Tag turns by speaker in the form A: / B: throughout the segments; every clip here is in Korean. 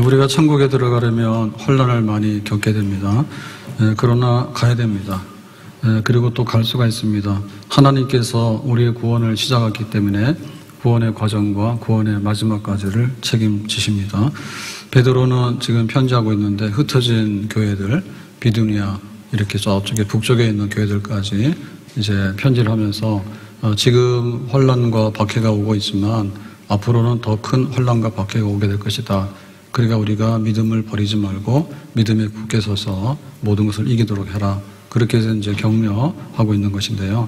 A: 우리가 천국에 들어가려면 환난을 많이 겪게 됩니다. 그러나 가야 됩니다. 그리고 또 갈 수가 있습니다. 하나님께서 우리의 구원을 시작했기 때문에 구원의 과정과 구원의 마지막까지를 책임지십니다. 베드로는 지금 편지하고 있는데 흩어진 교회들, 비두니아 이렇게 저쪽에 북쪽에 있는 교회들까지 이제 편지를 하면서 지금 환난과 박해가 오고 있지만 앞으로는 더 큰 환난과 박해가 오게 될 것이다. 그러니까 우리가 믿음을 버리지 말고 믿음에 굳게 서서 모든 것을 이기도록 해라. 그렇게 해서 이제 격려하고 있는 것인데요.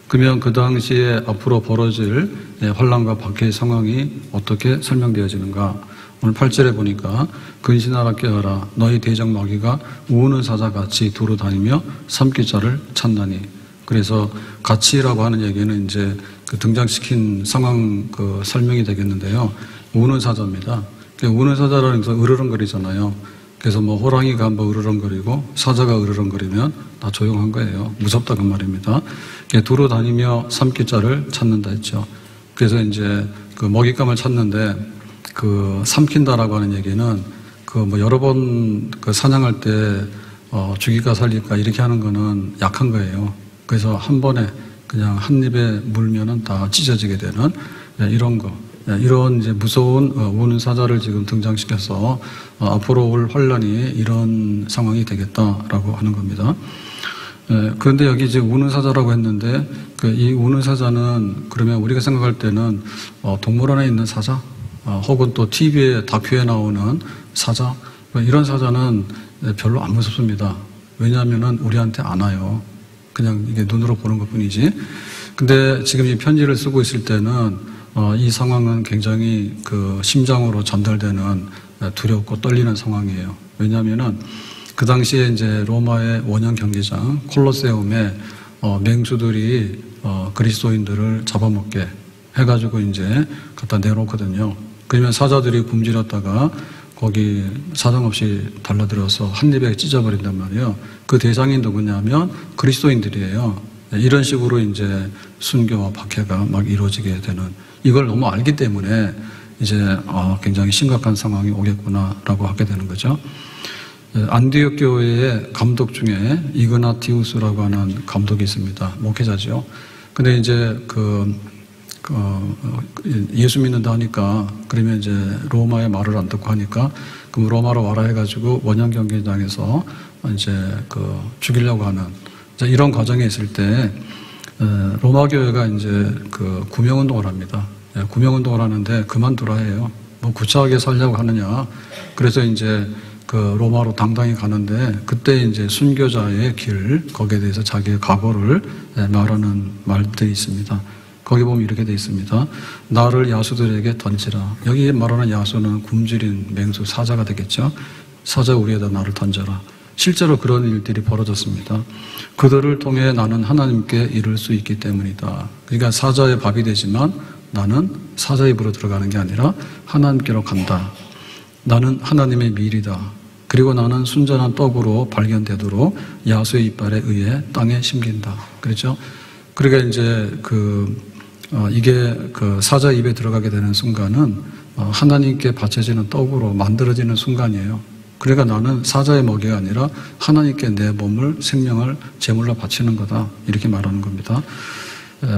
A: 그러면 그 당시에 앞으로 벌어질 환난과 박해의 상황이 어떻게 설명되어지는가? 오늘 8절에 보니까 근신하라 깨어라 너희 대적 마귀가 우는 사자같이 두루 다니며 삼킬 자를 찾나니. 그래서 같이라고 하는 얘기는 이제 그 등장시킨 상황 그 설명이 되겠는데요. 우는 사자입니다. 우는 사자라는 것은 으르렁거리잖아요. 그래서 뭐 호랑이가 한번 으르렁거리고 사자가 으르렁거리면 다 조용한 거예요. 무섭다 그 말입니다. 두루 다니며 삼킬 자를 찾는다 했죠. 그래서 이제 그 먹잇감을 찾는데 그 삼킨다라고 하는 얘기는 그 뭐 여러 번 그 사냥할 때 죽일까 살릴까 이렇게 하는 거는 약한 거예요. 그래서 한 번에 그냥 한 입에 물면은 다 찢어지게 되는 이런 거. 이런 이제 무서운 우는 사자를 지금 등장시켜서 앞으로 올 환란이 이런 상황이 되겠다라고 하는 겁니다. 그런데 여기 이제 우는 사자라고 했는데 이 우는 사자는 그러면 우리가 생각할 때는 동물원에 있는 사자 혹은 또 TV에 다큐에 나오는 사자 이런 사자는 별로 안 무섭습니다. 왜냐하면은 우리한테 안 와요. 그냥 이게 눈으로 보는 것 뿐이지. 근데 지금 이 편지를 쓰고 있을 때는 이 상황은 굉장히 그 심장으로 전달되는 두렵고 떨리는 상황이에요. 왜냐하면은 그 당시에 이제 로마의 원형 경기장 콜로세움에 맹수들이 그리스도인들을 잡아먹게 해가지고 이제 갖다 내놓거든요. 그러면 사자들이 굶주렸다가 거기 사정없이 달라들어서 한 입에 찢어버린단 말이에요. 그 대상이 누구냐면 그리스도인들이에요. 이런 식으로 이제 순교와 박해가 막 이루어지게 되는 이걸 너무 알기 때문에 이제 굉장히 심각한 상황이 오겠구나라고 하게 되는 거죠. 안디옥 교회의 감독 중에 이그나티우스라고 하는 감독이 있습니다. 목회자죠. 근데 이제 예수 믿는다 하니까 그러면 이제 로마의 말을 안 듣고 하니까 그럼 로마로 와라 해가지고 원형 경기장에서 이제 죽이려고 하는 이런 과정에 있을 때 로마 교회가 이제 구명운동을 합니다. 구명운동을 하는데 그만두라 해요. 뭐 구차하게 살려고 하느냐. 그래서 이제 로마로 당당히 가는데 그때 이제 순교자의 길 거기에 대해서 자기의 각오를 말하는 말들이 있습니다. 거기 보면 이렇게 되어 있습니다. 나를 야수들에게 던지라. 여기 말하는 야수는 굶주린 맹수 사자가 되겠죠. 사자 우리에다 나를 던져라. 실제로 그런 일들이 벌어졌습니다. 그들을 통해 나는 하나님께 이룰 수 있기 때문이다. 그러니까 사자의 밥이 되지만 나는 사자 입으로 들어가는 게 아니라 하나님께로 간다. 나는 하나님의 밀이다. 그리고 나는 순전한 떡으로 발견되도록 야수의 이빨에 의해 땅에 심긴다. 그렇죠? 그러니까 이제 이게 사자 입에 들어가게 되는 순간은 하나님께 바쳐지는 떡으로 만들어지는 순간이에요. 그러니까 나는 사자의 먹이가 아니라 하나님께 내 몸을 생명을 제물로 바치는 거다. 이렇게 말하는 겁니다.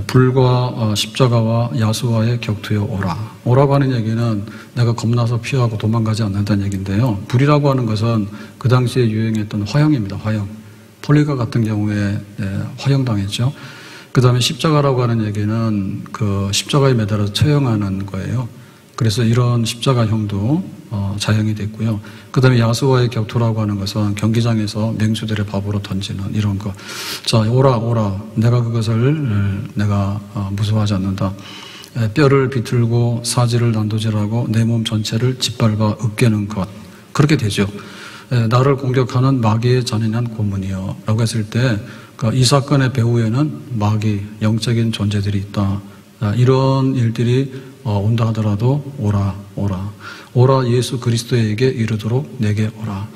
A: 불과 십자가와 야수와의 격투에 오라. 오라고 하는 얘기는 내가 겁나서 피하고 도망가지 않는다는 얘기인데요. 불이라고 하는 것은 그 당시에 유행했던 화형입니다. 화형. 폴리가 같은 경우에 화형당했죠. 그 다음에 십자가라고 하는 얘기는 십자가에 매달아서 처형하는 거예요. 그래서 이런 십자가형도 자형이 됐고요. 그 다음에 야수와의 격투라고 하는 것은 경기장에서 맹수들의 밥으로 던지는 이런 거. 자, 오라. 내가 그것을 내가 무서워하지 않는다. 뼈를 비틀고 사지를 난도질하고 내 몸 전체를 짓밟아 으깨는 것. 그렇게 되죠. 나를 공격하는 마귀의 잔인한 고문이요. 라고 했을 때 이 사건의 배후에는 마귀, 영적인 존재들이 있다. 이런 일들이 온다 하더라도 오라 예수 그리스도에게 이르도록 내게 오라.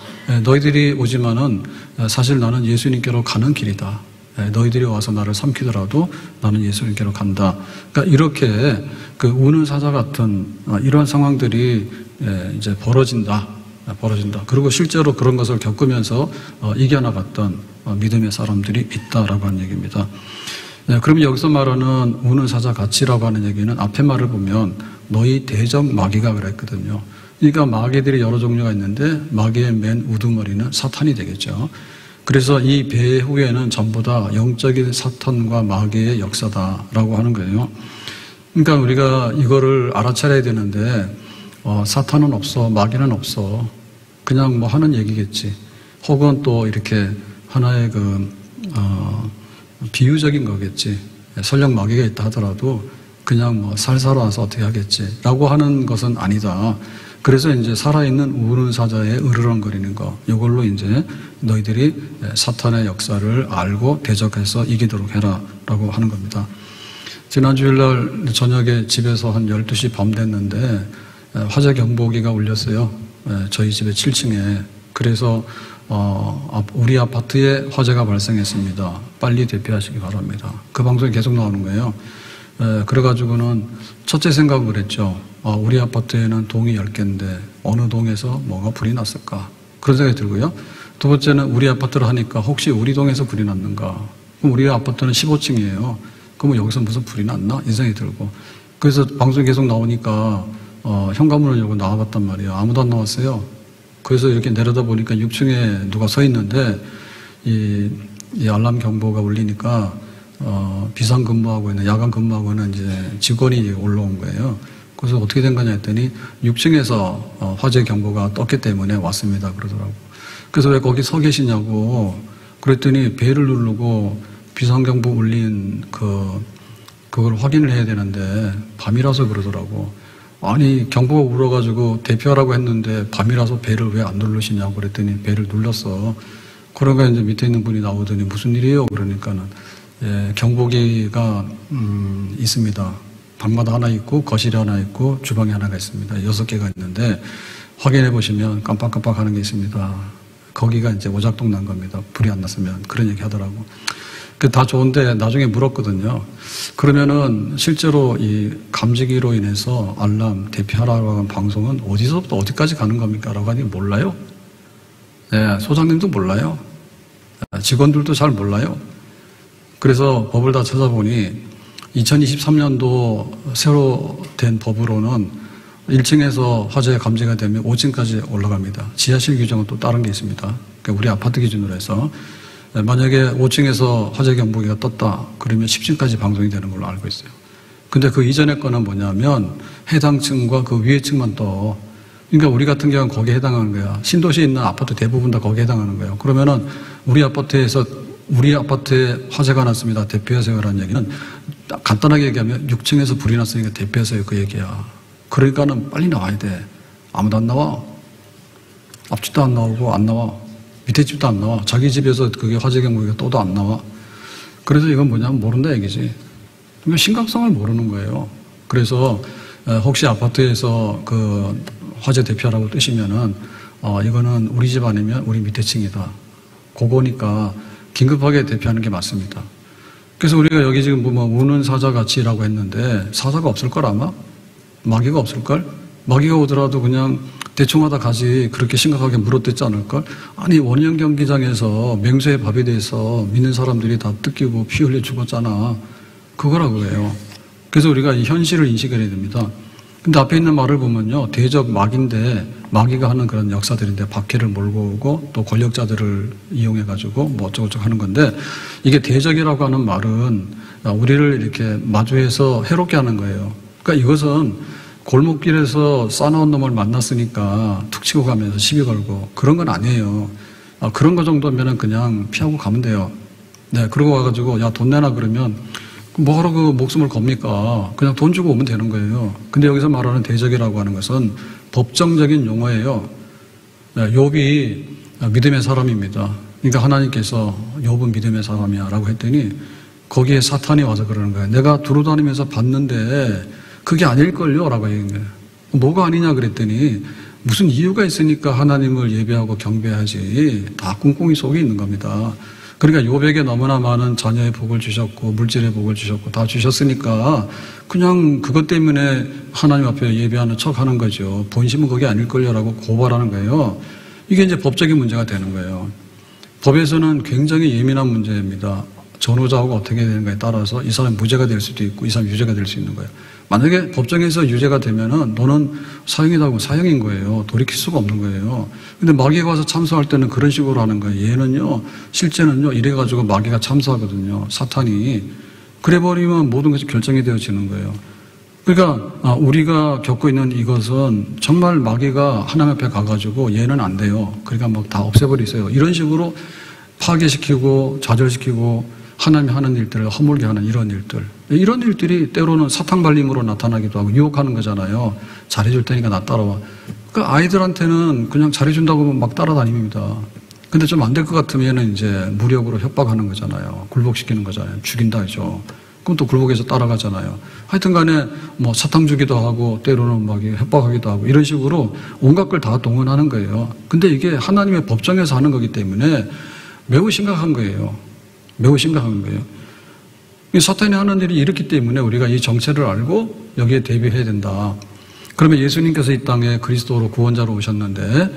A: 너희들이 오지만은 사실 나는 예수님께로 가는 길이다. 너희들이 와서 나를 삼키더라도 나는 예수님께로 간다. 그러니까 이렇게 우는 사자 같은 이런 상황들이 이제 벌어진다. 벌어진다. 그리고 실제로 그런 것을 겪으면서 이겨나갔던 믿음의 사람들이 있다라고 하는 얘기입니다. 네, 그러면 여기서 말하는 우는 사자 같이라고 하는 얘기는 앞에 말을 보면 너희 대적 마귀가 그랬거든요. 그러니까 마귀들이 여러 종류가 있는데 마귀의 맨 우두머리는 사탄이 되겠죠. 그래서 이 배후에는 전부 다 영적인 사탄과 마귀의 역사다라고 하는 거예요. 그러니까 우리가 이거를 알아차려야 되는데 사탄은 없어, 마귀는 없어, 그냥 뭐 하는 얘기겠지. 혹은 또 이렇게 하나의 비유적인 거겠지. 설령 마귀가 있다 하더라도 그냥 뭐 살살아 와서 어떻게 하겠지라고 하는 것은 아니다. 그래서 이제 살아있는 우는 사자의 으르렁거리는 거, 이걸로 이제 너희들이 사탄의 역사를 알고 대적해서 이기도록 해라라고 하는 겁니다. 지난 주일날 저녁에 집에서 한 12시 밤 됐는데 화재 경보기가 울렸어요. 저희 집의 7층에. 그래서 우리 아파트에 화재가 발생했습니다. 빨리 대피하시기 바랍니다. 그 방송이 계속 나오는 거예요. 그래가지고는 첫째 생각은 그랬죠. 우리 아파트에는 동이 10개인데 어느 동에서 뭐가 불이 났을까? 그런 생각이 들고요. 두 번째는 우리 아파트를 하니까 혹시 우리 동에서 불이 났는가? 그럼 우리 아파트는 15층이에요. 그러면 여기서 무슨 불이 났나? 이 생각이 들고. 그래서 방송이 계속 나오니까 현관문을 열고 나와봤단 말이에요. 아무도 안 나왔어요. 그래서 이렇게 내려다 보니까 6층에 누가 서 있는데 이 알람 경보가 울리니까 비상 근무하고 있는, 야간 근무하고 있는 이제 직원이 올라온 거예요. 그래서 어떻게 된 거냐 했더니 6층에서 화재 경보가 떴기 때문에 왔습니다. 그러더라고. 그래서 왜 거기 서 계시냐고 그랬더니 벨을 누르고 비상경보 울린 그걸 확인을 해야 되는데 밤이라서 그러더라고. 아니 경보가 울어가지고 대피하라고 했는데 밤이라서 벨을 왜 안 누르시냐고 그랬더니 벨을 눌렀어. 그러니까 이제 밑에 있는 분이 나오더니 무슨 일이에요? 그러니까는 경보기가 있습니다. 방마다 하나 있고 거실에 하나 있고 주방에 하나가 있습니다. 6개가 있는데 확인해 보시면 깜빡깜빡 하는 게 있습니다. 거기가 이제 오작동 난 겁니다. 불이 안 났으면. 그런 얘기 하더라고. 다 좋은데 나중에 물었거든요. 그러면은 실제로 이 감지기로 인해서 알람 대피하라고 하는 방송은 어디서부터 어디까지 가는 겁니까? 라고 하니 몰라요. 네, 소장님도 몰라요. 직원들도 잘 몰라요. 그래서 법을 다 찾아보니 2023년도 새로 된 법으로는 1층에서 화재 감지가 되면 5층까지 올라갑니다. 지하실 규정은 또 다른 게 있습니다. 그러니까 우리 아파트 기준으로 해서 만약에 5층에서 화재 경보기가 떴다 그러면 10층까지 방송이 되는 걸로 알고 있어요. 근데 그 이전의 거는 뭐냐면 해당 층과 그 위에 층만 떠. 그러니까 우리 같은 경우는 거기에 해당하는 거야. 신도시에 있는 아파트 대부분 다 거기에 해당하는 거예요. 그러면은 우리 아파트에 화재가 났습니다. 대피하세요라는 얘기는 간단하게 얘기하면 6층에서 불이 났으니까 대피하세요 그 얘기야. 그러니까는 빨리 나와야 돼. 아무도 안 나와. 앞집도 안 나오고 안 나와. 밑에 집도 안 나와. 자기 집에서 그게 화재 경보기가 떠도 안 나와. 그래서 이건 뭐냐면 모른다 얘기지. 그러니까 심각성을 모르는 거예요. 그래서 혹시 아파트에서 그 화재 대피하라고 뜨시면은 이거는 우리 집 아니면 우리 밑에 층이다. 그거니까 긴급하게 대피하는 게 맞습니다. 그래서 우리가 여기 지금 뭐 우는 사자 같이라고 했는데 사자가 없을걸 아마? 마귀가 없을걸? 마귀가 오더라도 그냥 대충 하다 가지 그렇게 심각하게 물어뜯지 않을걸? 아니 원형 경기장에서 맹수의 밥에 대해서 믿는 사람들이 다 뜯기고 피 흘려 죽었잖아. 그거라고 해요. 그래서 우리가 이 현실을 인식해야 됩니다. 근데 앞에 있는 말을 보면요. 대적 마귀인데 마귀가 하는 그런 역사들인데 박해를 몰고 오고 또 권력자들을 이용해가지고 뭐 어쩌고저쩌고 하는 건데 이게 대적이라고 하는 말은 우리를 이렇게 마주해서 해롭게 하는 거예요. 그러니까 이것은 골목길에서 싸나운 놈을 만났으니까 툭 치고 가면서 시비 걸고 그런 건 아니에요. 그런 거 정도면은 그냥 피하고 가면 돼요. 네, 그러고 와가지고 야 돈 내놔 그러면 뭐하러 그 목숨을 겁니까? 그냥 돈 주고 오면 되는 거예요. 근데 여기서 말하는 대적이라고 하는 것은 법정적인 용어예요. 욥이 믿음의 사람입니다. 그러니까 하나님께서 욥은 믿음의 사람이야 라고 했더니 거기에 사탄이 와서 그러는 거예요. 내가 두루다니면서 봤는데 그게 아닐걸요? 라고 얘기한 거예요. 뭐가 아니냐 그랬더니 무슨 이유가 있으니까 하나님을 예배하고 경배하지. 다 꿍꿍이 속에 있는 겁니다. 그러니까 욥에게 너무나 많은 자녀의 복을 주셨고 물질의 복을 주셨고 다 주셨으니까 그냥 그것 때문에 하나님 앞에 예배하는 척 하는 거죠. 본심은 그게 아닐걸요라고 고발하는 거예요. 이게 이제 법적인 문제가 되는 거예요. 법에서는 굉장히 예민한 문제입니다. 전후자가 어떻게 되는가에 따라서 이 사람이 무죄가 될 수도 있고 이 사람이 유죄가 될 수 있는 거예요. 만약에 법정에서 유죄가 되면은 너는 사형이라고 사형인 거예요. 돌이킬 수가 없는 거예요. 근데 마귀가 와서 참소할 때는 그런 식으로 하는 거예요. 얘는요, 실제는요, 이래가지고 마귀가 참소하거든요. 사탄이. 그래버리면 모든 것이 결정이 되어지는 거예요. 그러니까 우리가 겪고 있는 이것은 정말 마귀가 하나님 앞에 가가지고 얘는 안 돼요. 그러니까 막 다 없애버리세요. 이런 식으로 파괴시키고 좌절시키고 하나님이 하는 일들을 허물게 하는 이런 일들. 이런 일들이 때로는 사탕 발림으로 나타나기도 하고 유혹하는 거잖아요. 잘해줄 테니까 나 따라와. 그러니까 아이들한테는 그냥 잘해준다고 막 따라다닙니다. 근데 좀 안 될 것 같으면 이제 무력으로 협박하는 거잖아요. 굴복시키는 거잖아요. 죽인다 하죠. 그럼 또 굴복해서 따라가잖아요. 하여튼 간에 뭐 사탕 주기도 하고 때로는 막 협박하기도 하고 이런 식으로 온갖 걸 다 동원하는 거예요. 근데 이게 하나님의 법정에서 하는 거기 때문에 매우 심각한 거예요. 매우 심각한 거예요. 사탄이 하는 일이 이렇기 때문에 우리가 이 정체를 알고 여기에 대비해야 된다. 그러면 예수님께서 이 땅에 그리스도로 구원자로 오셨는데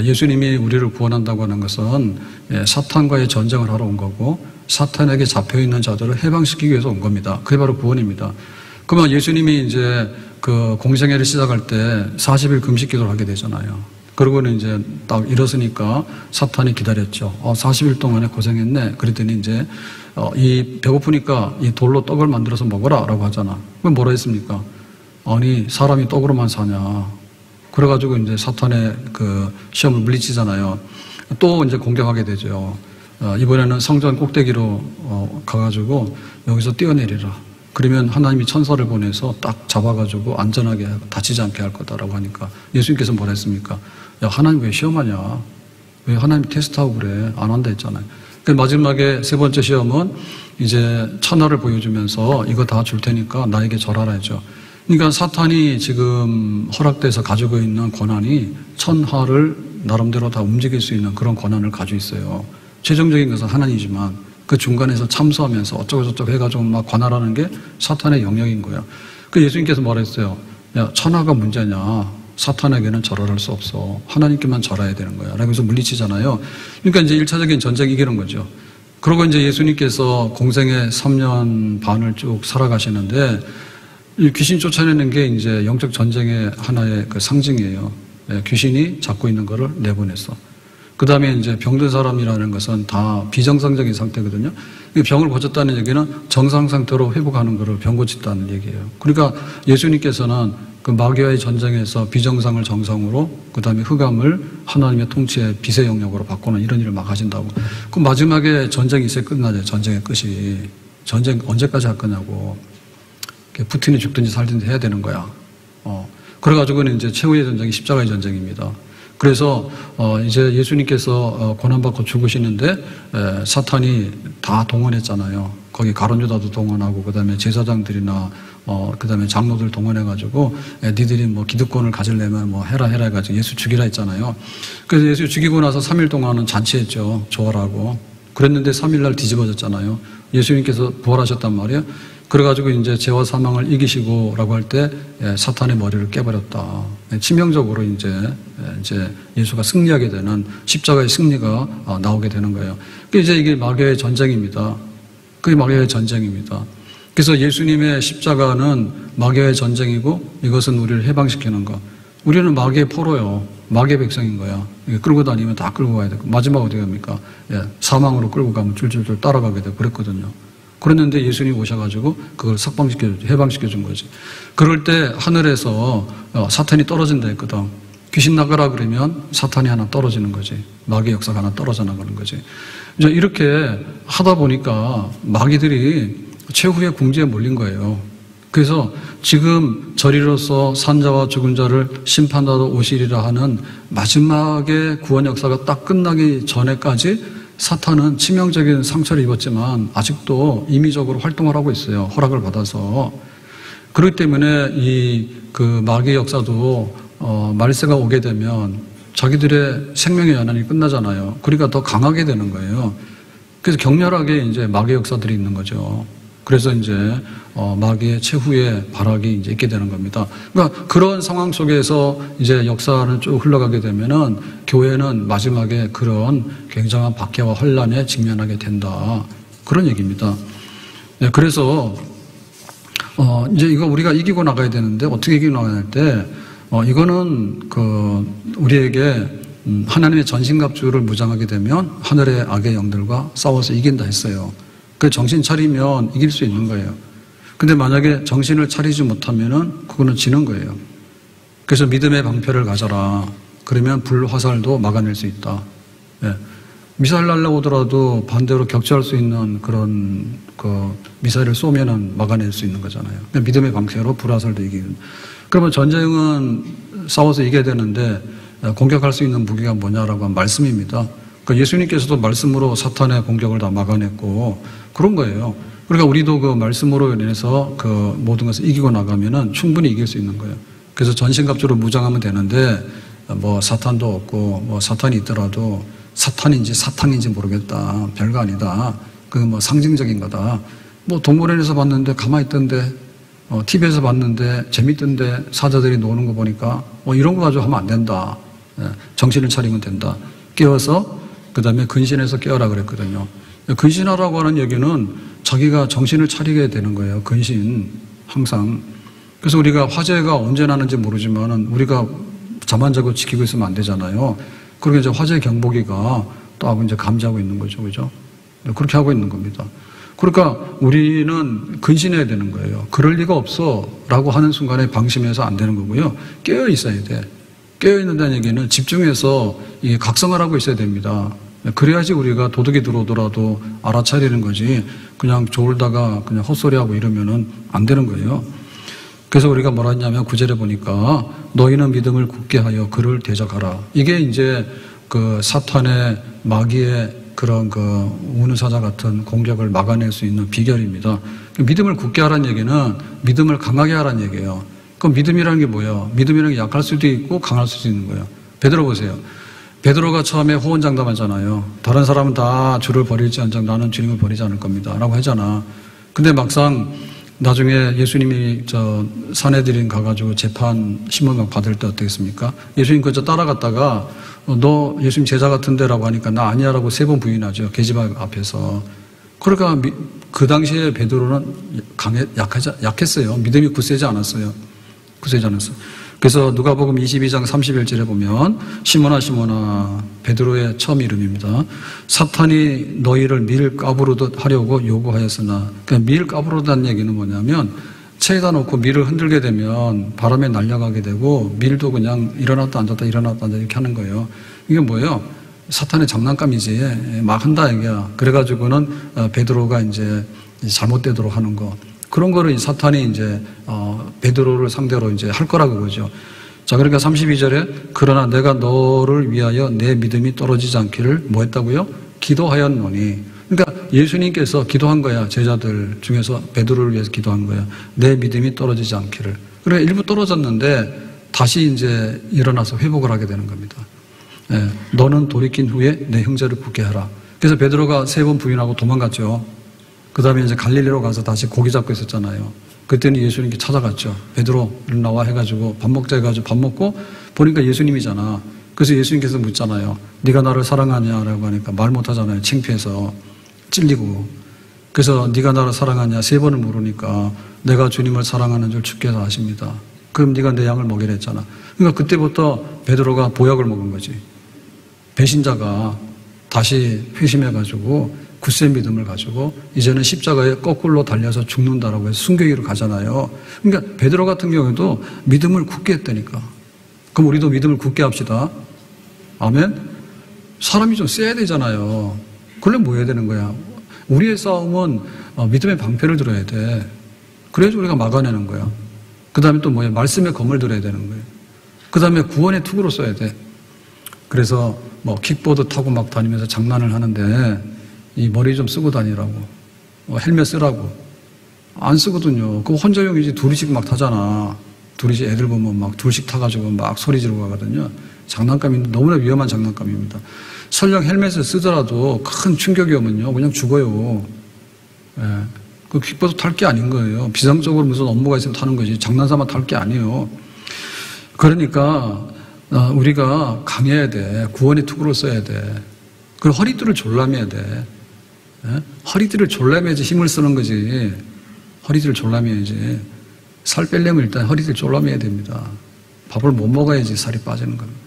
A: 예수님이 우리를 구원한다고 하는 것은 사탄과의 전쟁을 하러 온 거고 사탄에게 잡혀있는 자들을 해방시키기 위해서 온 겁니다. 그게 바로 구원입니다. 그러면 예수님이 이제 그 공생애를 시작할 때 40일 금식 기도를 하게 되잖아요. 그러고는 이제 딱 일었으니까 사탄이 기다렸죠. 40일 동안에 고생했네. 그랬더니 이제 이 배고프니까 이 돌로 떡을 만들어서 먹어라 라고 하잖아. 그럼 뭐라 했습니까? 아니 사람이 떡으로만 사냐. 그래가지고 이제 사탄의 그 시험을 물리치잖아요. 또 이제 공격하게 되죠. 이번에는 성전 꼭대기로 가가지고 여기서 뛰어내리라. 그러면 하나님이 천사를 보내서 딱 잡아가지고 안전하게 다치지 않게 할 거다라고 하니까 예수님께서 뭐라 했습니까? 야, 하나님 왜 시험하냐? 왜 하나님 테스트하고 그래? 안 한다 했잖아요. 마지막에 세 번째 시험은 이제 천하를 보여주면서 이거 다 줄 테니까 나에게 절하라 했죠. 그러니까 사탄이 지금 허락돼서 가지고 있는 권한이 천하를 나름대로 다 움직일 수 있는 그런 권한을 가지고 있어요. 최종적인 것은 하나님이지만 그 중간에서 참수하면서 어쩌고저쩌고 해가지고 막 관할하는 게 사탄의 영역인 거예요. 그 예수님께서 말했어요. 야, 천하가 문제냐? 사탄에게는 절할 수 없어. 하나님께만 절해야 되는 거야. 라고 해서 물리치잖아요. 그러니까 이제 1차적인 전쟁이 이기는 거죠. 그러고 이제 예수님께서 공생의 3년 반을 쭉 살아가시는데 이 귀신 쫓아내는 게 이제 영적 전쟁의 하나의 그 상징이에요. 귀신이 잡고 있는 거를 내보냈어. 그 다음에 이제 병든 사람이라는 것은 다 비정상적인 상태거든요. 병을 고쳤다는 얘기는 정상 상태로 회복하는 것을 병 고쳤다는 얘기예요. 그러니까 예수님께서는 그 마귀와의 전쟁에서 비정상을 정상으로, 그 다음에 흑암을 하나님의 통치의 빛의 영역으로 바꾸는 이런 일을 막 하신다고. 그럼 마지막에 전쟁이 있어야 끝나죠. 전쟁의 끝이. 전쟁 언제까지 할 거냐고. 푸틴이 죽든지 살든지 해야 되는 거야. 그래가지고는 이제 최후의 전쟁이 십자가의 전쟁입니다. 그래서 이제 예수님께서 고난받고 죽으시는데 사탄이 다 동원했잖아요. 거기 가룟유다도 동원하고 그다음에 제사장들이나 그다음에 장로들 동원해가지고 니들이 뭐 기득권을 가지려면 뭐 해라 해가지고 예수 죽이라 했잖아요. 그래서 예수 죽이고 나서 3일 동안은 잔치했죠. 조화라고. 그랬는데 3일날 뒤집어졌잖아요. 예수님께서 부활하셨단 말이에요. 그래가지고 이제 죄와 사망을 이기시고라고 할 때 사탄의 머리를 깨버렸다. 치명적으로 이제 예수가 승리하게 되는 십자가의 승리가 나오게 되는 거예요. 이제 이게 마귀의 전쟁입니다. 그게 마귀의 전쟁입니다. 그래서 예수님의 십자가는 마귀의 전쟁이고 이것은 우리를 해방시키는 것. 우리는 마귀의 포로요. 마귀의 백성인 거야. 끌고 다니면 다 끌고 가야 되고 마지막 어디 갑니까? 사망으로 끌고 가면 줄줄줄 따라가게 되고 그랬거든요. 그랬는데 예수님이 오셔가지고 그걸 석방시켜주죠. 해방시켜준 거지. 그럴 때 하늘에서 사탄이 떨어진다 했거든. 귀신 나가라 그러면 사탄이 하나 떨어지는 거지. 마귀의 역사가 하나 떨어져 나가는 거지. 이제 이렇게 하다 보니까 마귀들이 최후의 궁지에 몰린 거예요. 그래서 지금 저리로서 산자와 죽은 자를 심판하러 오시리라 하는 마지막의 구원 역사가 딱 끝나기 전에까지 사탄은 치명적인 상처를 입었지만 아직도 임의적으로 활동을 하고 있어요. 허락을 받아서. 그렇기 때문에 그 마귀의 역사도 말세가 오게 되면 자기들의 생명의 연한이 끝나잖아요. 그러니까 더 강하게 되는 거예요. 그래서 격렬하게 이제 마귀의 역사들이 있는 거죠. 그래서 이제 마귀의 최후의 발악이 이제 있게 되는 겁니다. 그러니까 그런 상황 속에서 이제 역사는 쭉 흘러가게 되면은 교회는 마지막에 그런 굉장한 박해와 혼란에 직면하게 된다. 그런 얘기입니다. 네, 그래서 이제 이거 우리가 이기고 나가야 되는데 어떻게 이기고 나가야 할 때 이거는 우리에게 하나님의 전신갑주를 무장하게 되면 하늘의 악의 영들과 싸워서 이긴다 했어요. 그 정신 차리면 이길 수 있는 거예요. 근데 만약에 정신을 차리지 못하면은 그거는 지는 거예요. 그래서 믿음의 방패를 가져라. 그러면 불화살도 막아낼 수 있다. 예. 미사일 날라오더라도 반대로 격추할 수 있는 그런 미사일을 쏘면은 막아낼 수 있는 거잖아요. 믿음의 방패로 불화살도 이기는. 그러면 전쟁은 싸워서 이겨야 되는데 공격할 수 있는 무기가 뭐냐라고 하면 말씀입니다. 그러니까 예수님께서도 말씀으로 사탄의 공격을 다 막아냈고 그런 거예요. 그러니까 우리도 그 말씀으로 인해서 그 모든 것을 이기고 나가면은 충분히 이길 수 있는 거예요. 그래서 전신갑주로 무장하면 되는데 뭐 사탄도 없고 뭐 사탄이 있더라도 사탄인지 사탕인지 모르겠다. 별거 아니다. 그건 뭐 상징적인 거다. 뭐 동물원에서 봤는데 가만히 있던데 TV에서 봤는데 재밌던데 사자들이 노는 거 보니까 이런 거 가지고 하면 안 된다. 정신을 차리면 된다. 깨워서 그 다음에 근신해서 깨어라 그랬거든요. 근신하라고 하는 얘기는 자기가 정신을 차리게 되는 거예요. 근신 항상. 그래서 우리가 화재가 언제 나는지 모르지만은 우리가 잠 안 자고 지키고 있으면 안 되잖아요. 그러게 이제 화재 경보기가 또 하고 이제 감지하고 있는 거죠. 그죠? 그렇게 하고 있는 겁니다. 그러니까 우리는 근신해야 되는 거예요. 그럴 리가 없어 라고 하는 순간에 방심해서 안 되는 거고요. 깨어 있어야 돼. 깨어 있는다는 얘기는 집중해서 각성을 하고 있어야 됩니다. 그래야지 우리가 도둑이 들어오더라도 알아차리는 거지 그냥 졸다가 그냥 헛소리하고 이러면은 안 되는 거예요. 그래서 우리가 뭐라 했냐면 9절에 보니까 너희는 믿음을 굳게 하여 그를 대적하라. 이게 이제 그 사탄의 마귀의 그런 우는 사자 같은 공격을 막아낼 수 있는 비결입니다. 믿음을 굳게 하라는 얘기는 믿음을 강하게 하라는 얘기예요. 그럼 믿음이라는 게 뭐예요? 믿음이라는 게 약할 수도 있고 강할 수도 있는 거예요. 베드로 보세요. 베드로가 처음에 호언장담하잖아요. 다른 사람은 다 주를 버릴지언정 나는 주님을 버리지 않을 겁니다. 라고 하잖아. 근데 막상 나중에 예수님이 산헤드린 가가지고 재판 신문막 받을 때 어떻겠습니까? 예수님 그저 따라갔다가 너 예수님 제자 같은데 라고 하니까 나 아니야 라고 3번 부인하죠. 계집학 앞에서. 그러니까 그 당시에 베드로는 약했어요. 믿음이 굳세지 않았어요. 그래서 누가복음 22장 31절에 보면 시몬아 베드로의 처음 이름입니다. 사탄이 너희를 밀 까부르듯 하려고 요구하였으나 그러니까 밀 까부르다는 얘기는 뭐냐면 채에다 놓고 밀을 흔들게 되면 바람에 날아가게 되고 밀도 그냥 일어났다 앉았다 이렇게 하는 거예요. 이게 뭐예요? 사탄의 장난감이지 막 한다 얘기야. 그래가지고는 베드로가 이제 잘못되도록 하는 거. 그런 거를 사탄이 이제 베드로를 상대로 이제 할 거라고 그러죠. 자, 그러니까 32절에 그러나 내가 너를 위하여 내 믿음이 떨어지지 않기를 뭐 했다고요? 기도하였노니. 그러니까 예수님께서 기도한 거야. 제자들 중에서 베드로를 위해서 기도한 거야. 내 믿음이 떨어지지 않기를. 그러니까 일부 떨어졌는데 다시 이제 일어나서 회복을 하게 되는 겁니다. 예, 너는 돌이킨 후에 내 형제를 굳게 하라. 그래서 베드로가 3번 부인하고 도망갔죠. 그 다음에 이제 갈릴리로 가서 다시 고기 잡고 있었잖아요. 그때는 예수님께 찾아갔죠. 베드로 이리 나와 해가지고 밥 먹자 해가지고 밥 먹고 보니까 예수님이잖아. 그래서 예수님께서 묻잖아요. 네가 나를 사랑하냐라고 하니까 말 못하잖아요. 창피해서 찔리고. 그래서 네가 나를 사랑하냐 3번을 물으니까 내가 주님을 사랑하는 줄 주께서 아십니다. 그럼 네가 내 양을 먹이라 했잖아. 그러니까 그때부터 베드로가 보약을 먹은 거지. 배신자가 다시 회심해가지고 굳센 믿음을 가지고 이제는 십자가에 거꾸로 달려서 죽는다라고 해서 순교기로 가잖아요. 그러니까 베드로 같은 경우에도 믿음을 굳게 했다니까. 그럼 우리도 믿음을 굳게 합시다. 아멘? 사람이 좀 세야 되잖아요. 그러면 뭐 해야 되는 거야? 우리의 싸움은 믿음의 방패를 들어야 돼. 그래야지 우리가 막아내는 거야. 그 다음에 또 뭐야? 말씀의 검을 들어야 되는 거예요. 그 다음에 구원의 투구로 써야 돼. 그래서 뭐 킥보드 타고 막 다니면서 장난을 하는데 이 머리 좀 쓰고 다니라고. 헬멧 쓰라고. 안 쓰거든요. 그거 혼자용이지 둘이씩 막 타잖아. 둘이씩 애들 보면 막 둘씩 타가지고 막 소리 지르고 가거든요. 장난감인데 너무나 위험한 장난감입니다. 설령 헬멧을 쓰더라도 큰 충격이 오면요, 그냥 죽어요. 예. 그 기뻐서 탈 게 아닌 거예요. 비상적으로 무슨 업무가 있으면 타는 거지. 장난삼아 탈 게 아니에요. 그러니까 우리가 강해야 돼. 구원의 투구를 써야 돼. 그리고 허리띠를 졸라매야 돼. 예? 허리띠를 졸라매야지 힘을 쓰는 거지. 허리띠를 졸라매야지. 살 빼려면 일단 허리띠를 졸라매야 됩니다. 밥을 못 먹어야지 살이 빠지는 겁니다.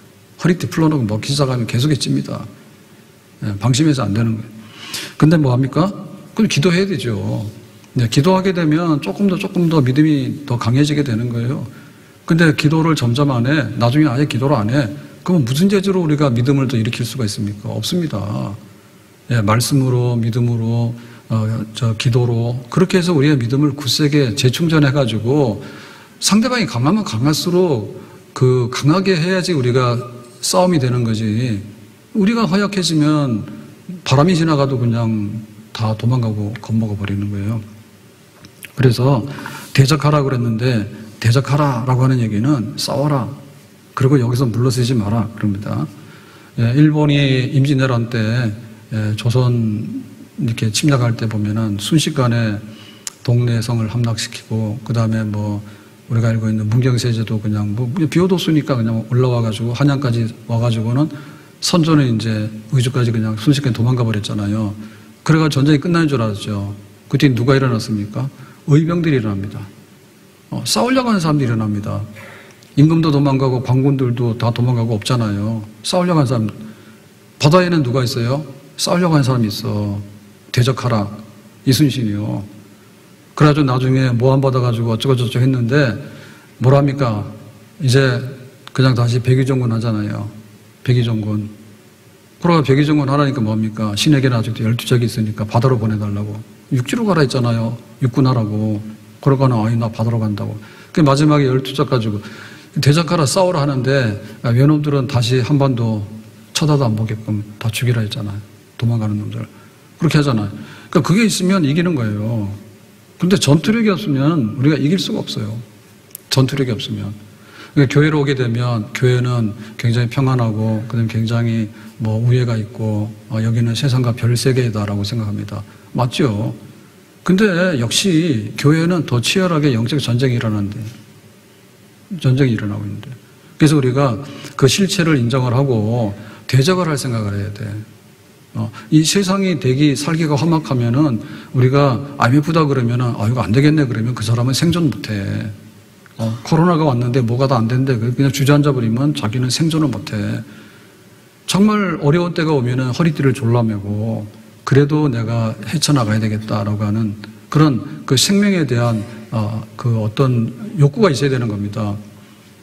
A: 허리띠 풀어놓고 먹기 시작하면 계속 찝니다. 예, 방심해서 안 되는 거예요. 근데 뭐 합니까? 그럼 기도해야 되죠. 네, 기도하게 되면 조금 더 믿음이 더 강해지게 되는 거예요. 근데 기도를 점점 안 해. 나중에 아예 기도를 안 해. 그러면 무슨 재주로 우리가 믿음을 더 일으킬 수가 있습니까? 없습니다. 예, 말씀으로, 믿음으로, 기도로. 그렇게 해서 우리의 믿음을 굳세게 재충전해가지고 상대방이 강하면 강할수록 그 강하게 해야지 우리가 싸움이 되는 거지. 우리가 허약해지면 바람이 지나가도 그냥 다 도망가고 겁먹어 버리는 거예요. 그래서 대적하라 그랬는데 대적하라라고 하는 얘기는 싸워라. 그리고 여기서 물러서지 마라 그럽니다. 예, 일본이 임진왜란 때 조선 이렇게 침략할 때 보면은 순식간에 동네 성을 함락시키고 그 다음에 뭐 우리가 알고 있는 문경세제도 그냥 뭐 비오도 쓰니까 그냥 올라와가지고 한양까지 와가지고는 선조는 이제 의주까지 그냥 순식간에 도망가 버렸잖아요. 그래가 전쟁이 끝나는 줄 알았죠. 그때 누가 일어났습니까? 의병들이 일어납니다. 싸우려고 하는 사람들이 일어납니다. 임금도 도망가고 관군들도 다 도망가고 없잖아요. 싸우려고 하는 사람. 바다에는 누가 있어요? 싸우려고 하는 사람이 있어. 대적하라. 이순신이요. 그래가지고 나중에 모함 받아가지고 어쩌고저쩌고 했는데 뭐랍니까? 이제 그냥 다시 백의종군 하잖아요. 백의종군. 그러가 백의종군 하라니까 뭐합니까? 신에게는 아직도 12적이 있으니까 바다로 보내달라고. 육지로 가라 했잖아요. 육군 하라고. 그러고는 아니 나 바다로 간다고. 그 마지막에 12적 가지고 대적하라 싸우라 하는데 외놈들은 다시 한반도 쳐다도 안 보게끔 다 죽이라 했잖아요. 도망가는 놈들. 그렇게 하잖아요. 그러니까 그게 있으면 이기는 거예요. 그런데 전투력이 없으면 우리가 이길 수가 없어요. 전투력이 없으면. 그러니까 교회로 오게 되면 교회는 굉장히 평안하고 그다음에 굉장히 뭐 우애가 있고 여기는 세상과 별 세계다라고 생각합니다. 맞죠? 근데 역시 교회는 더 치열하게 영적 전쟁이 일어나는데 전쟁이 일어나고 있는데 그래서 우리가 그 실체를 인정을 하고 대적을 할 생각을 해야 돼. 이 세상이 살기가 험악하면은 우리가 IMF다 그러면은 이거 안 되겠네 그러면 그 사람은 생존 못해. 코로나가 왔는데 뭐가 다 안 된대. 그냥 주저앉아 버리면 자기는 생존을 못해. 정말 어려운 때가 오면은 허리띠를 졸라매고 그래도 내가 헤쳐나가야 되겠다라고 하는 그런 그 생명에 대한 그 어떤 욕구가 있어야 되는 겁니다.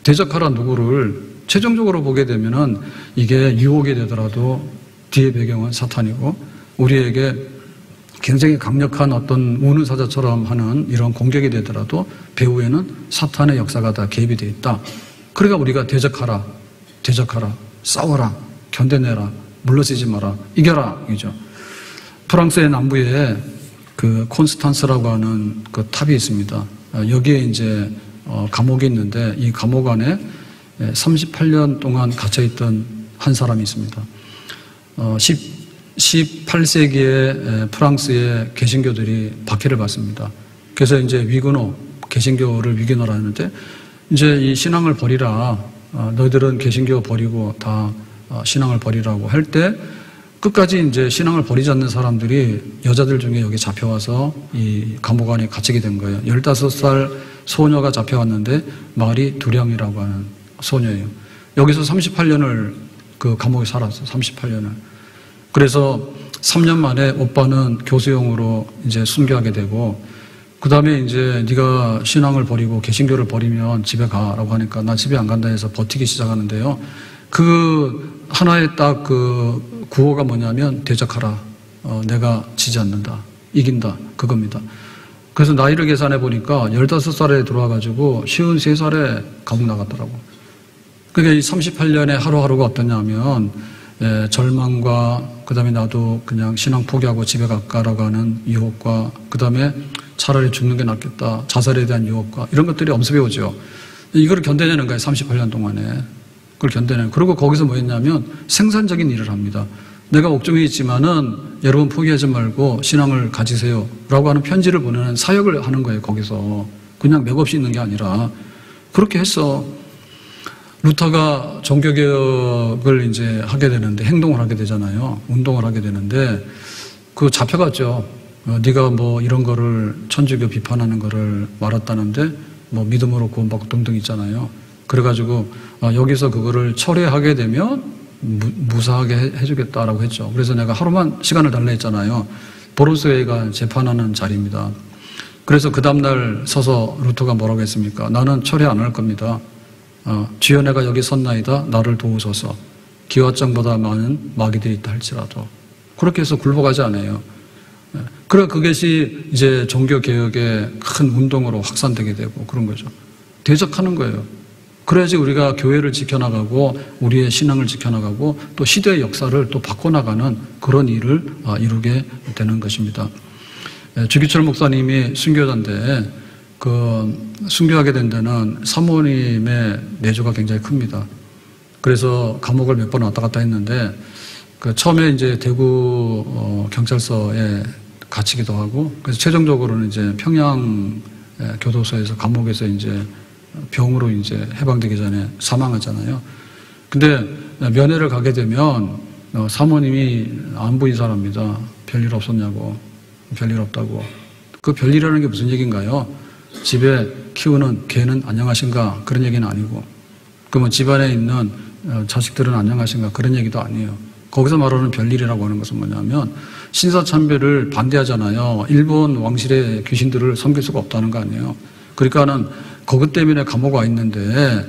A: 대적하라 누구를 최종적으로 보게 되면은 이게 유혹이 되더라도 뒤의 배경은 사탄이고 우리에게 굉장히 강력한 어떤 우는사자처럼 하는 이런 공격이 되더라도 배후에는 사탄의 역사가 다 개입이 되어 있다. 그러니까 우리가 대적하라, 싸워라, 견뎌내라, 물러서지 마라, 이겨라 이죠. 프랑스의 남부에 그 콘스탄스라고 하는 그 탑이 있습니다. 여기에 이제 감옥이 있는데 이 감옥 안에 38년 동안 갇혀있던 한 사람이 있습니다. 18세기에 프랑스의 개신교들이 박해를 받습니다. 그래서 이제 위그노, 개신교를 위그노라 하는데 이제 이 신앙을 버리라. 너희들은 개신교 버리고 다 신앙을 버리라고 할 때 끝까지 이제 신앙을 버리지 않는 사람들이 여자들 중에 여기 잡혀와서 이 감옥 안에 갇히게 된 거예요. 15살 소녀가 잡혀왔는데 말이 두량이라고 하는 소녀예요. 여기서 38년을 그 감옥에 살았어. 38년을. 그래서 3년 만에 오빠는 교수형으로 이제 순교하게 되고 그 다음에 이제 네가 신앙을 버리고 개신교를 버리면 집에 가라고 하니까 나 집에 안 간다 해서 버티기 시작하는데요. 그 하나의 딱 그 구호가 뭐냐면 대적하라. 내가 지지 않는다. 이긴다. 그겁니다. 그래서 나이를 계산해 보니까 15살에 들어와가지고 53살에 감옥 나갔더라고. 그러니까 이 38년의 하루하루가 어떠냐면 절망과 그 다음에 나도 그냥 신앙 포기하고 집에 갈까라고 하는 유혹과 그 다음에 차라리 죽는 게 낫겠다. 자살에 대한 유혹과 이런 것들이 엄습해 오죠. 이걸 견뎌내는 거예요. 38년 동안에. 그걸 견뎌내는. 그리고 거기서 뭐 했냐면 생산적인 일을 합니다. 내가 옥중에 있지만은 여러분 포기하지 말고 신앙을 가지세요 라고 하는 편지를 보내는 사역을 하는 거예요. 거기서 그냥 맥없이 있는 게 아니라 그렇게 했어. 루터가 종교개혁을 이제 하게 되는데 행동을 하게 되잖아요. 운동을 하게 되는데 그 잡혀갔죠. 네가 뭐 이런 거를 천주교 비판하는 거를 말았다는데 뭐 믿음으로 구원받고 등등 있잖아요. 그래가지고 여기서 그거를 철회하게 되면 무사하게 해주겠다라고 했죠. 그래서 내가 하루만 시간을 달라 했잖아요. 보로스회의가 재판하는 자리입니다. 그래서 그 다음날 서서 루터가 뭐라고 했습니까? 나는 철회 안 할 겁니다. 주여 내가 여기 섰나이다. 나를 도우소서. 기와장보다 많은 마귀들이 있다 할지라도. 그렇게 해서 굴복하지 않아요. 그래 그것이 이제 종교개혁의 큰 운동으로 확산되게 되고 그런 거죠. 대적하는 거예요. 그래야지 우리가 교회를 지켜나가고 우리의 신앙을 지켜나가고 또 시대의 역사를 또 바꿔나가는 그런 일을 이루게 되는 것입니다. 주기철 목사님이 순교자인데 그 순교하게 된 데는 사모님의 내조가 굉장히 큽니다. 그래서 감옥을 몇 번 왔다 갔다 했는데 그 처음에 이제 대구 경찰서에 갇히기도 하고 그래서 최종적으로는 이제 평양 교도소에서 감옥에서 이제 병으로 이제 해방되기 전에 사망하잖아요. 근데 면회를 가게 되면 사모님이 안부 인사합니다. 별일 없었냐고. 별일 없다고. 그 별일이라는 게 무슨 얘기인가요? 집에 키우는 개는 안녕하신가 그런 얘기는 아니고 그러면 집안에 있는 자식들은 안녕하신가 그런 얘기도 아니에요. 거기서 말하는 별일이라고 하는 것은 뭐냐면 신사참배를 반대하잖아요. 일본 왕실의 귀신들을 섬길 수가 없다는 거 아니에요. 그러니까는 그것 때문에 감옥 와 있는데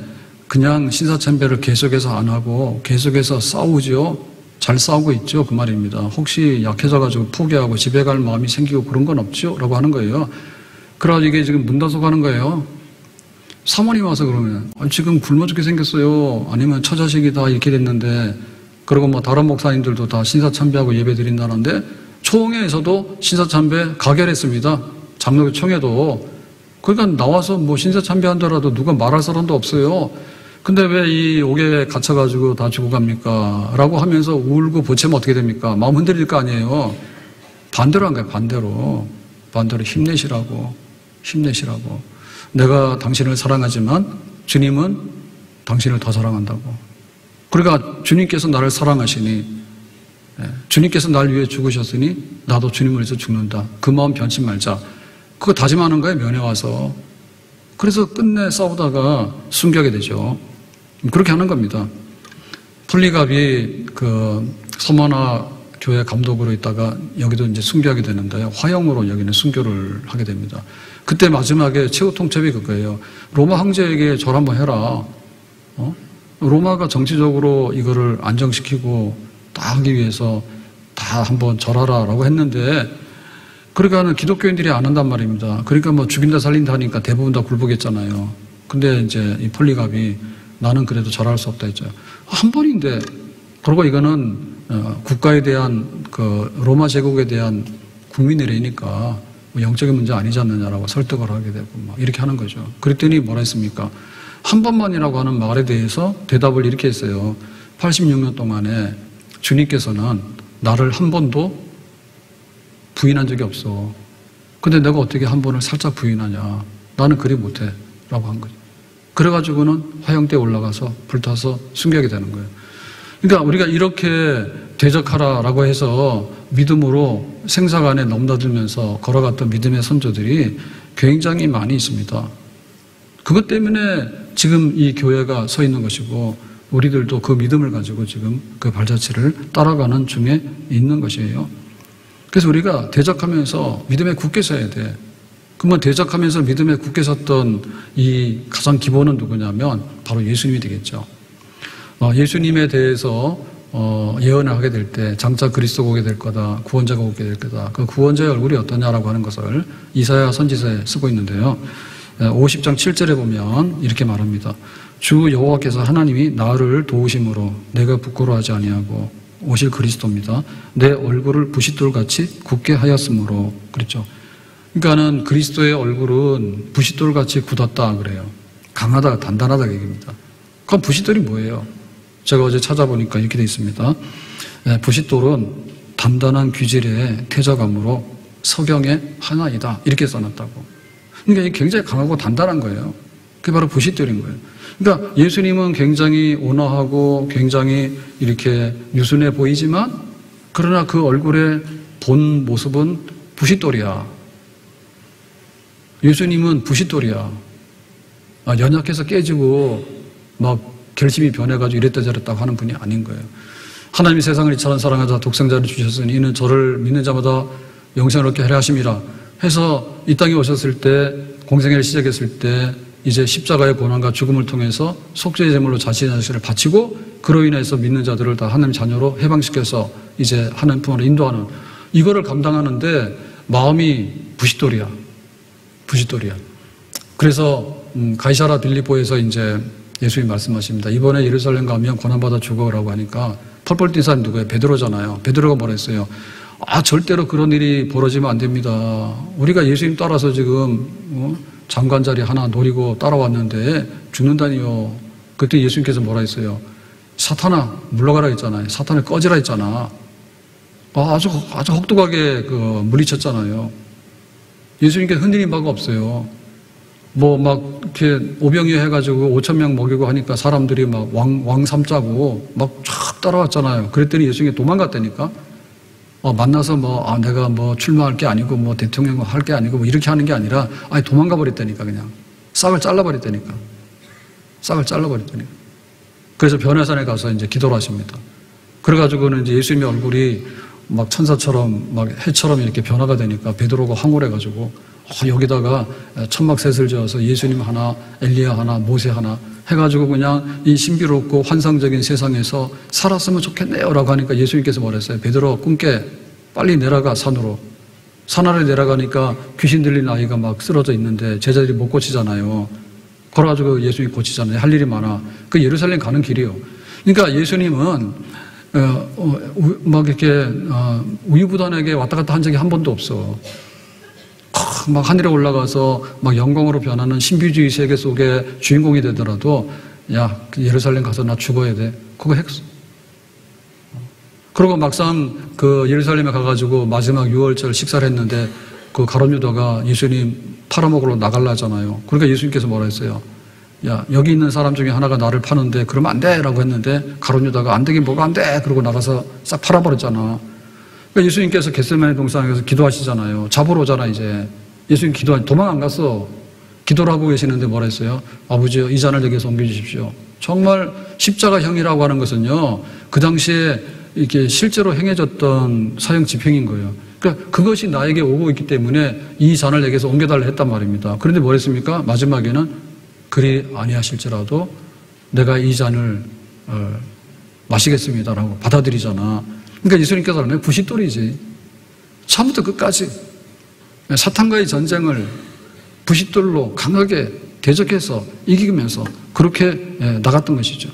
A: 그냥 신사참배를 계속해서 안 하고 계속해서 싸우죠. 잘 싸우고 있죠. 그 말입니다. 혹시 약해져가지고 포기하고 집에 갈 마음이 생기고 그런 건 없죠? 라고 하는 거예요. 그래가지고 이게 지금 문단속 하는 거예요. 사모님 와서 그러면 지금 굶어 죽게 생겼어요. 아니면 처자식이 다 이렇게 됐는데 그리고 뭐 다른 목사님들도 다 신사참배하고 예배 드린다는데 총회에서도 신사참배 가결했습니다. 장로교 총회도. 그러니까 나와서 뭐 신사참배한다라도 누가 말할 사람도 없어요. 근데 왜 이 옥에 갇혀가지고 다 죽어갑니까? 라고 하면서 울고 보채면 어떻게 됩니까? 마음 흔들릴 거 아니에요. 반대로 한 거예요. 반대로 힘내시라고. 내가 당신을 사랑하지만 주님은 당신을 더 사랑한다고. 그러니까 주님께서 나를 사랑하시니 주님께서 날 위해 죽으셨으니 나도 주님을 위해서 죽는다. 그 마음 변치 말자. 그거 다짐하는 거예요. 면회 와서. 그래서 끝내 싸우다가 순교하게 되죠. 그렇게 하는 겁니다. 폴리갑이 그 서머나 교회 감독으로 있다가 여기도 이제 순교하게 되는데요. 화형으로 여기는 순교를 하게 됩니다. 그때 마지막에 최후 통첩이 그거예요. 로마 황제에게 절 한번 해라. 로마가 정치적으로 이거를 안정시키고 다 하기 위해서 다 한번 절하라라고 했는데 그러니까는 기독교인들이 안 한단 말입니다. 그러니까 뭐 죽인다 살린다 하니까 대부분 다 굴복했잖아요. 근데 이제 이 폴리갑이 나는 그래도 절할 수 없다 했죠. 한 번인데 그리고 이거는 국가에 대한 그 로마 제국에 대한 국민의례니까 뭐 영적인 문제 아니지 않느냐라고 설득을 하게 되고 막 이렇게 하는 거죠. 그랬더니 뭐라 했습니까? 한 번만이라고 하는 말에 대해서 대답을 이렇게 했어요. 86년 동안에 주님께서는 나를 한 번도 부인한 적이 없어. 근데 내가 어떻게 한 번을 살짝 부인하냐. 나는 그리 못해. 라고 한 거죠. 그래가지고는 화형대에 올라가서 불타서 순교하게 되는 거예요. 그러니까 우리가 이렇게 대적하라라고 해서 믿음으로 생사간에 넘나들면서 걸어갔던 믿음의 선조들이 굉장히 많이 있습니다. 그것 때문에 지금 이 교회가 서 있는 것이고 우리들도 그 믿음을 가지고 지금 그 발자취를 따라가는 중에 있는 것이에요. 그래서 우리가 대적하면서 믿음에 굳게 서야 돼. 그러면 대적하면서 믿음에 굳게 섰던 이 가장 기본은 누구냐면 바로 예수님이 되겠죠. 예수님에 대해서 예언을 하게 될 때 장차 그리스도가 오게 될 거다. 구원자가 오게 될 거다. 그 구원자의 얼굴이 어떠냐라고 하는 것을 이사야 선지서에 쓰고 있는데요. 50장 7절에 보면 이렇게 말합니다. 주 여호와께서 하나님이 나를 도우심으로 내가 부끄러워하지 아니하고 오실 그리스도입니다. 내 얼굴을 부싯돌같이 굳게 하였으므로 그랬죠. 그러니까는 그리스도의 얼굴은 부싯돌같이 굳었다 그래요. 강하다, 단단하다 얘기입니다. 그럼 부싯돌이 뭐예요? 제가 어제 찾아보니까 이렇게 돼 있습니다. 부싯돌은 단단한 규질의 태자감으로 석영의 하나이다. 이렇게 써놨다고. 그러니까 이게 굉장히 강하고 단단한 거예요. 그게 바로 부싯돌인 거예요. 그러니까 예수님은 굉장히 온화하고 굉장히 이렇게 유순해 보이지만 그러나 그 얼굴의 본 모습은 부싯돌이야. 예수님은 부싯돌이야. 연약해서 깨지고 막 결심이 변해가지고 이랬다 저랬다고 하는 분이 아닌 거예요. 하나님이 세상을 이처럼 사랑하사 독생자를 주셨으니 이는 저를 믿는 자마다 영생을 얻게 하려 하심이라 해서 이 땅에 오셨을 때 공생애를 시작했을 때 이제 십자가의 고난과 죽음을 통해서 속죄의 제물로 자신의 자신을 바치고 그로 인해서 믿는 자들을 다 하나님 자녀로 해방시켜서 이제 하나님 품으로 인도하는 이거를 감당하는데 마음이 부싯돌이야. 부싯돌이야. 그래서 가이사라 빌립보에서 이제 예수님이 말씀하십니다. 이번에 예루살렘 가면 고난받아 죽어라고 하니까 펄펄 뛴 사람이 누구예요? 베드로잖아요. 베드로가 뭐라 했어요? 절대로 그런 일이 벌어지면 안 됩니다. 우리가 예수님 따라서 지금 장관 자리 하나 노리고 따라왔는데 죽는다니요. 그때 예수님께서 뭐라 했어요? 사탄아 물러가라 했잖아요. 사탄을 꺼지라 했잖아. 아주 혹독하게 물리쳤잖아요. 예수님께서 흔들린 바가 없어요. 막 이렇게 오병이어 해가지고 5,000명 먹이고 하니까 사람들이 막 왕삼자고 막 쫙 따라왔잖아요. 그랬더니 예수님이 도망갔다니까. 만나서 내가 출마할 게 아니고 대통령 할 게 아니고 이렇게 하는 게 아니라 아예 도망가 버렸다니까 그냥. 싹을 잘라버렸다니까. 싹을 잘라버렸다니까. 그래서 변화산에 가서 이제 기도를 하십니다. 그래가지고는 이제 예수님의 얼굴이 막 천사처럼 막 해처럼 이렇게 변화가 되니까 베드로가 황홀해가지고 여기다가 천막셋을 지어서 예수님 하나, 엘리야 하나, 모세 하나 해가지고 그냥 이 신비롭고 환상적인 세상에서 살았으면 좋겠네요라고 하니까 예수님께서 뭐랬어요? 베드로 꿈깨 빨리 내려가 산으로. 산 아래 내려가니까 귀신 들린 아이가 막 쓰러져 있는데 제자들이 못 고치잖아요. 그래가지고 예수님이 고치잖아요. 할 일이 많아. 그 예루살렘 가는 길이요. 그러니까 예수님은 막 이렇게 우유부단하게 왔다 갔다 한 적이 한 번도 없어. 막 하늘에 올라가서 막 영광으로 변하는 신비주의 세계 속의 주인공이 되더라도 야 예루살렘 가서 나 죽어야 돼. 그거 했어. 그리고 막상 그 예루살렘에 가가지고 마지막 6월절 식사를 했는데 그 가룟 유다가 예수님 팔아먹으러 나갈라 하잖아요. 그러니까 예수님께서 뭐라 했어요? 야 여기 있는 사람 중에 하나가 나를 파는데 그러면 안 돼 라고 했는데 가룟 유다가 안 되긴 뭐가 안 돼 그러고 나가서 싹 팔아버렸잖아. 그러니까 예수님께서 겟세마네 동산에서 기도하시잖아요. 잡으러 오잖아 이제. 예수님 도망 안 갔어. 기도를 하고 계시는데 뭐라 했어요? 아버지요 이 잔을 내게서 옮겨주십시오. 정말 십자가형이라고 하는 것은요 그 당시에 이렇게 실제로 행해졌던 사형 집행인 거예요. 그러니까 그것이 나에게 오고 있기 때문에 이 잔을 내게서 옮겨달라 했단 말입니다. 그런데 뭐 했습니까? 마지막에는 그리 아니하실지라도 내가 이 잔을 마시겠습니다라고 받아들이잖아. 그러니까 예수님께서 하는 부싯돌이지. 처음부터 끝까지 사탄과의 전쟁을 부싯돌로 강하게 대적해서 이기면서 그렇게 나갔던 것이죠.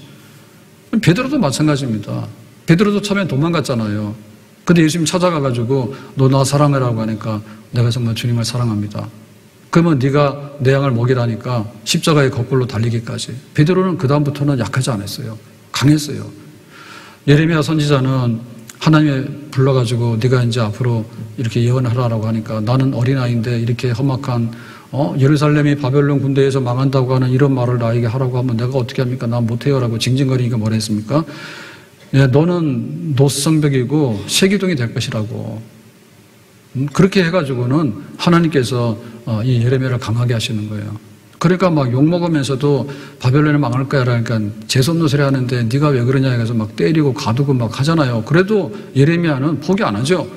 A: 베드로도 마찬가지입니다. 베드로도 처음엔 도망갔잖아요. 근데 예수님 찾아가가지고 너 나 사랑해라고 하니까 내가 정말 주님을 사랑합니다. 그러면 네가 내 양을 먹이라니까 십자가에 거꾸로 달리기까지. 베드로는 그 다음부터는 약하지 않았어요. 강했어요. 예레미야 선지자는 하나님이 불러가지고 네가 이제 앞으로 이렇게 예언하라라고 하니까 나는 어린아이인데 이렇게 험악한 예루살렘이 바벨론 군대에서 망한다고 하는 이런 말을 나에게 하라고 하면 내가 어떻게 합니까? 난 못해요라고 징징거리니까 뭐라 했습니까? 너는 노성벽이고 세기둥이 될 것이라고. 그렇게 해가지고는 하나님께서 이 예레미야를 강하게 하시는 거예요. 그러니까 막 욕먹으면서도 바벨론이 망할 거야 라니까 재수없는 소리 하는데 네가 왜 그러냐 해서 막 때리고 가두고 막 하잖아요. 그래도 예레미야는 포기 안 하죠.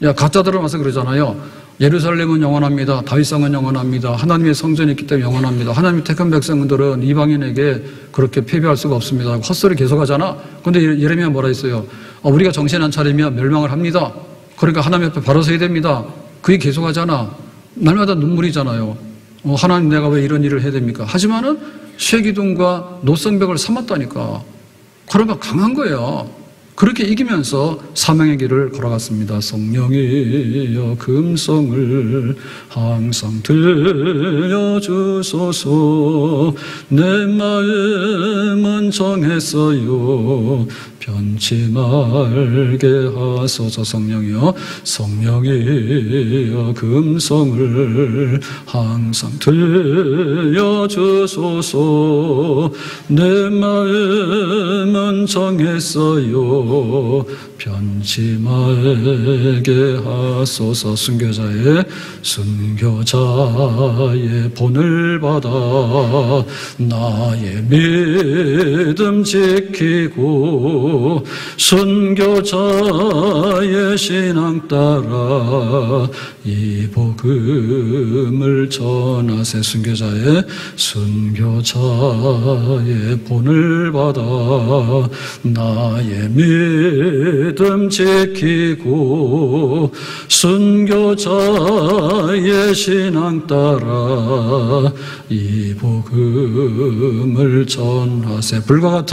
A: 가짜들은 와서 그러잖아요. 예루살렘은 영원합니다. 다윗성은 영원합니다. 하나님의 성전이 있기 때문에 영원합니다. 하나님의 택한 백성들은 이방인에게 그렇게 패배할 수가 없습니다. 헛소리 계속하잖아. 그런데 예레미야 뭐라 했어요? 우리가 정신 안 차리면 멸망을 합니다. 그러니까 하나님 앞에 바로 서야 됩니다. 그게 계속하잖아. 날마다 눈물이잖아요. 하나님 내가 왜 이런 일을 해야 됩니까? 하지만은 쇠기둥과 노성벽을 삼았다니까. 그러니까 강한 거예요. 그렇게 이기면서 사명의 길을 걸어갔습니다. 성령이여 금성을 항상 들려주소서. 내 마음은 정했어요. 변치 말게 하소서. 성령이여, 성령이여 금성을 항상 들려주소서. 내 마음은 정했어요. 변치 말게 하소서. 순교자의 본을 받아 나의 믿음 지키고 순교자의 신앙 따라 이 복음을 전하세. 순교자의 본을 받아 나의 믿음 지키고 순교자의 신앙 따라 이 복음을 전하세. 불과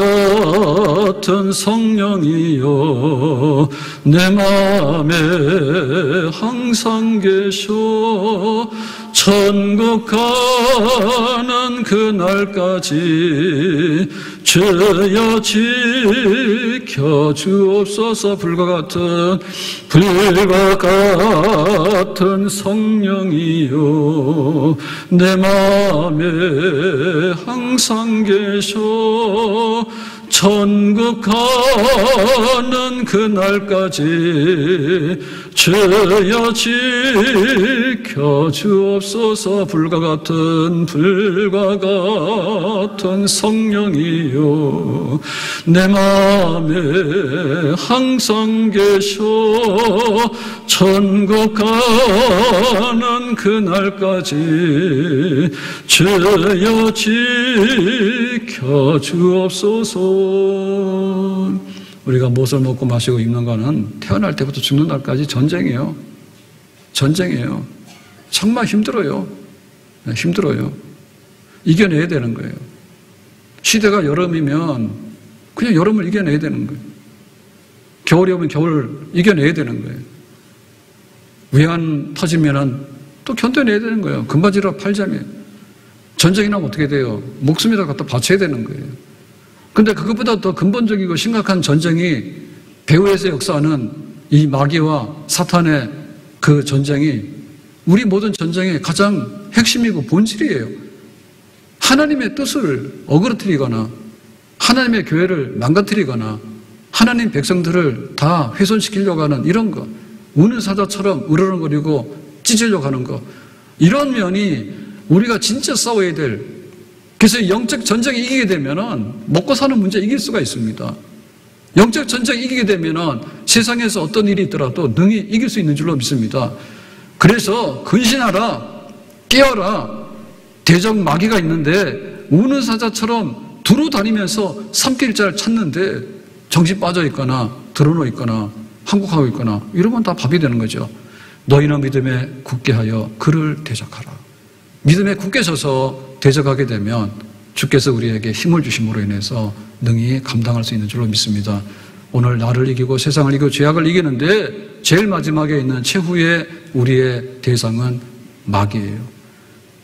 A: 같은 성령이여 내 마음에 항상 계셔. 천국 가는 그날까지 주여 지켜주옵소서. 불과 같은 성령이여 내 마음에 항상 계셔. 천국 가는 그날까지 주여 지켜주옵소서. 불과 같은 성령이여 내 마음에 항상 계셔. 천국 가는 그날까지 주여 지켜주옵소서. 우리가 무엇을 먹고 마시고 입는 거는 태어날 때부터 죽는 날까지 전쟁이에요. 전쟁이에요. 정말 힘들어요. 힘들어요. 이겨내야 되는 거예요. 시대가 여름이면 그냥 여름을 이겨내야 되는 거예요. 겨울이 오면 겨울을 이겨내야 되는 거예요. 위안 터지면은 또 견뎌내야 되는 거예요. 금바지로 팔자면. 전쟁이 나면 어떻게 돼요? 목숨이라도 갖다 바쳐야 되는 거예요. 근데 그것보다 더 근본적이고 심각한 전쟁이 배후에서 역사하는 이 마귀와 사탄의 그 전쟁이 우리 모든 전쟁의 가장 핵심이고 본질이에요. 하나님의 뜻을 어그러뜨리거나 하나님의 교회를 망가뜨리거나 하나님 백성들을 다 훼손시키려고 하는 이런 거, 우는 사자처럼 으르렁거리고 찢으려고 하는 거, 이런 면이 우리가 진짜 싸워야 될. 그래서 영적 전쟁에 이기게 되면은 먹고 사는 문제 이길 수가 있습니다. 영적 전쟁에 이기게 되면은 세상에서 어떤 일이 있더라도 능히 이길 수 있는 줄로 믿습니다. 그래서 근신하라, 깨어라. 대적 마귀가 있는데 우는 사자처럼 두루 다니면서 삼킬 자를 찾는데 정신 빠져 있거나 드러누워 있거나 한국하고 있거나 이러면 다 밥이 되는 거죠. 너희는 믿음에 굳게 하여 그를 대적하라. 믿음에 굳게 서서 대적하게 되면 주께서 우리에게 힘을 주심으로 인해서 능히 감당할 수 있는 줄로 믿습니다. 오늘 나를 이기고 세상을 이기고 죄악을 이기는데 제일 마지막에 있는 최후의 우리의 대상은 마귀예요.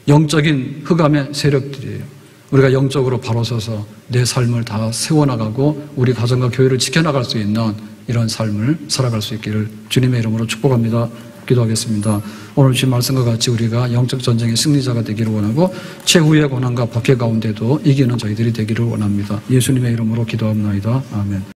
A: 영적인 흑암의 세력들이에요. 우리가 영적으로 바로 서서 내 삶을 다 세워나가고 우리 가정과 교회를 지켜나갈 수 있는 이런 삶을 살아갈 수 있기를 주님의 이름으로 축복합니다. 기도하겠습니다. 오늘 주신 말씀과 같이 우리가 영적 전쟁의 승리자가 되기를 원하고 최후의 고난과 박해 가운데도 이기는 저희들이 되기를 원합니다. 예수님의 이름으로 기도합니다. 아멘.